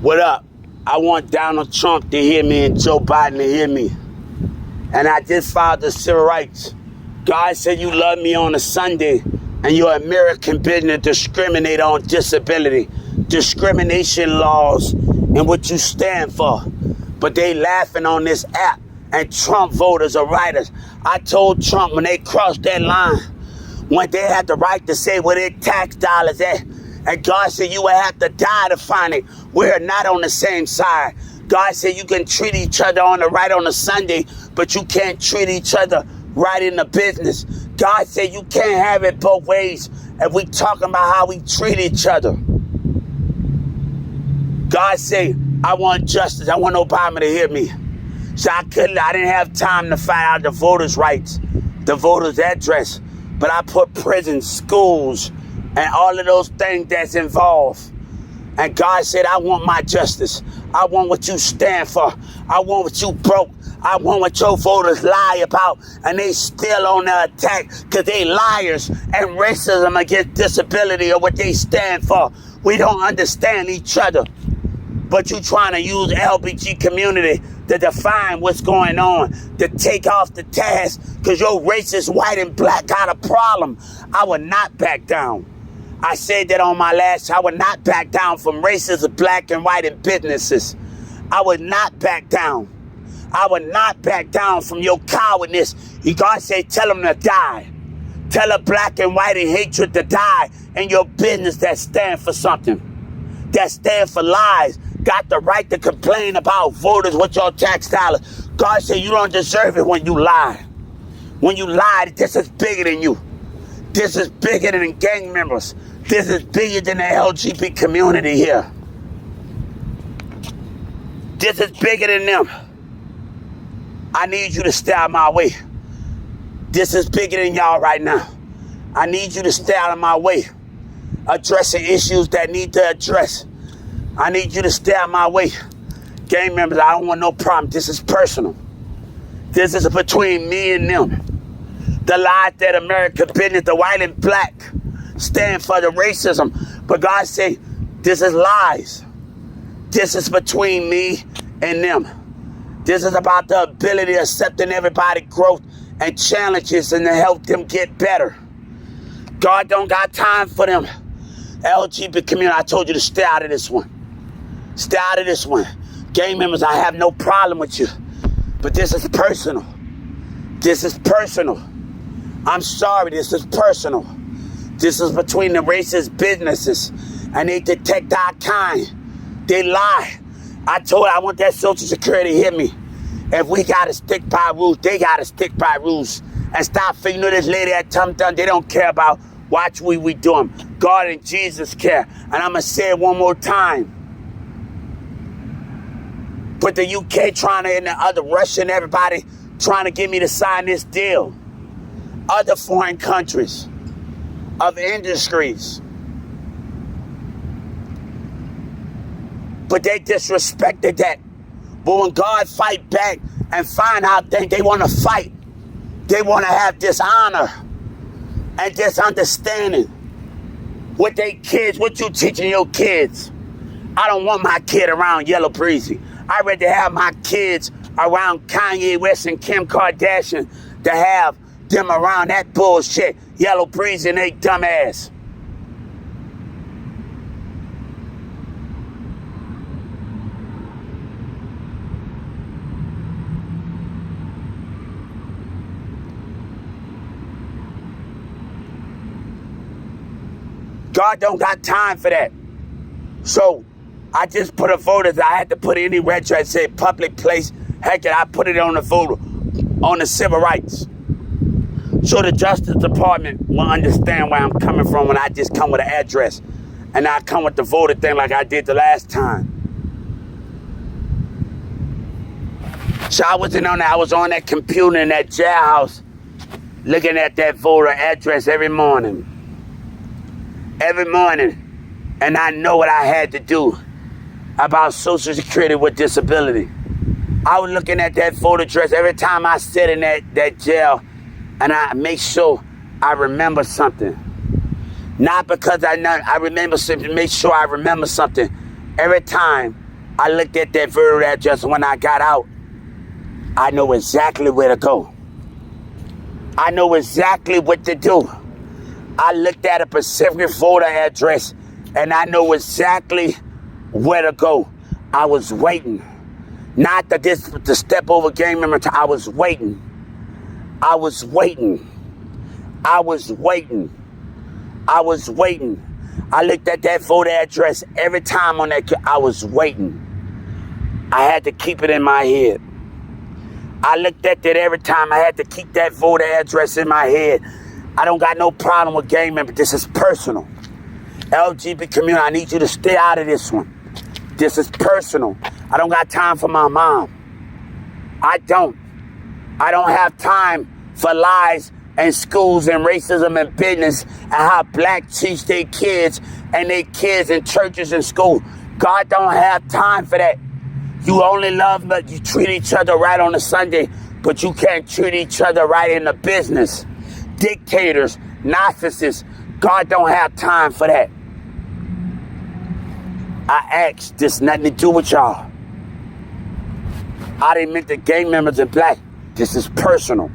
What up? I want Donald Trump to hear me and Joe Biden to hear me. And I just filed the civil rights. God said you love me on a Sunday and your American business discriminate on disability, discrimination laws, and what you stand for. But they laughing on this app, and Trump voters are writers. I told Trump when they crossed that line, when they had the right to say where their tax dollars at, and God said you would have to die to find it. We're not on the same side. God said you can treat each other on the right on a Sunday, but you can't treat each other right in the business. God said you can't have it both ways if we talking about how we treat each other. God said, I want justice. I want Obama to hear me. So I didn't have time to find out the voters' rights, the voters' address. But I put prisons, schools, and all of those things that's involved. And God said, I want my justice. I want what you stand for. I want what you broke. I want what your voters lie about. And they still on the attack because they liars and racism against disability are what they stand for. We don't understand each other. But you trying to use LBG community to define what's going on, to take off the task because your racist white and black got a problem. I would not back down. I said that on my last, I would not back down from racist black and white in businesses. I would not back down. I would not back down from your cowardness. God said, tell them to die. Tell a black and white in hatred to die in your business that stand for something, that stand for lies, got the right to complain about voters with your tax dollars. God said you don't deserve it when you lie. When you lie, this is bigger than you. This is bigger than gang members. This is bigger than the LGBT community here. This is bigger than them. I need you to stay out of my way. This is bigger than y'all right now. I need you to stay out of my way. Addressing issues that need to address. I need you to stay out of my way. Gang members, I don't want no problem. This is personal. This is between me and them. The lies that America business, the white and black, stand for the racism. But God say, this is lies. This is between me and them. This is about the ability of accepting everybody's growth and challenges and to help them get better. God don't got time for them. LGBT community, I told you to stay out of this one. Stay out of this one. Gang members, I have no problem with you. But this is personal. This is personal. I'm sorry, this is personal. This is between the racist businesses and they detect our kind. They lie. I told her I want that Social Security to hit me. If we got to stick by rules, they got to stick by rules. And stop figuring this lady at Tum Tum, they don't care about. Watch what we do them. God and Jesus care. And I'm going to say it one more time. But the UK trying to, and the other Russian, everybody trying to get me to sign this deal. Other foreign countries, other industries. But they disrespected that. But when God fight back and find out that they want to fight, they want to have this honor and this understanding with their kids, what you teaching your kids. I don't want my kid around Yellow Breezy. I'd rather have my kids around Kanye West and Kim Kardashian to have them around that bullshit, Yellow Breezy and they dumb ass. God don't got time for that. So I just put a voter that I had to put any register that said public place. Heck, I put it on the voter, on the civil rights. So the Justice Department will understand where I'm coming from when I just come with an address. And I come with the voter thing like I did the last time. So I wasn't on that. I was on that computer in that jailhouse looking at that voter address every morning. Every morning. And I know what I had to do about Social Security with disability. I was looking at that voter address every time I sit in that jail, and I make sure I remember something. Not because I remember something, make sure I remember something every time I looked at that vertical address when I got out. I know exactly where to go. I know exactly what to do. I looked at a specific voter address and I know exactly where to go. I was waiting. Not to step over gang member time. I was waiting. I was waiting. I was waiting. I was waiting. I looked at that voter address every time on that. I was waiting. I had to keep it in my head. I looked at that every time. I had to keep that voter address in my head. I don't got no problem with gang members. This is personal. LGBT community, I need you to stay out of this one. This is personal. I don't got time for my mom. I don't. I don't have time for lies and schools and racism and business and how black teach their kids and their kids in churches and school. God don't have time for that. You only love, you treat each other right on a Sunday, but you can't treat each other right in the business. Dictators, narcissists, God don't have time for that. I asked, this nothing to do with y'all. I didn't mean the gang members in black. This is personal.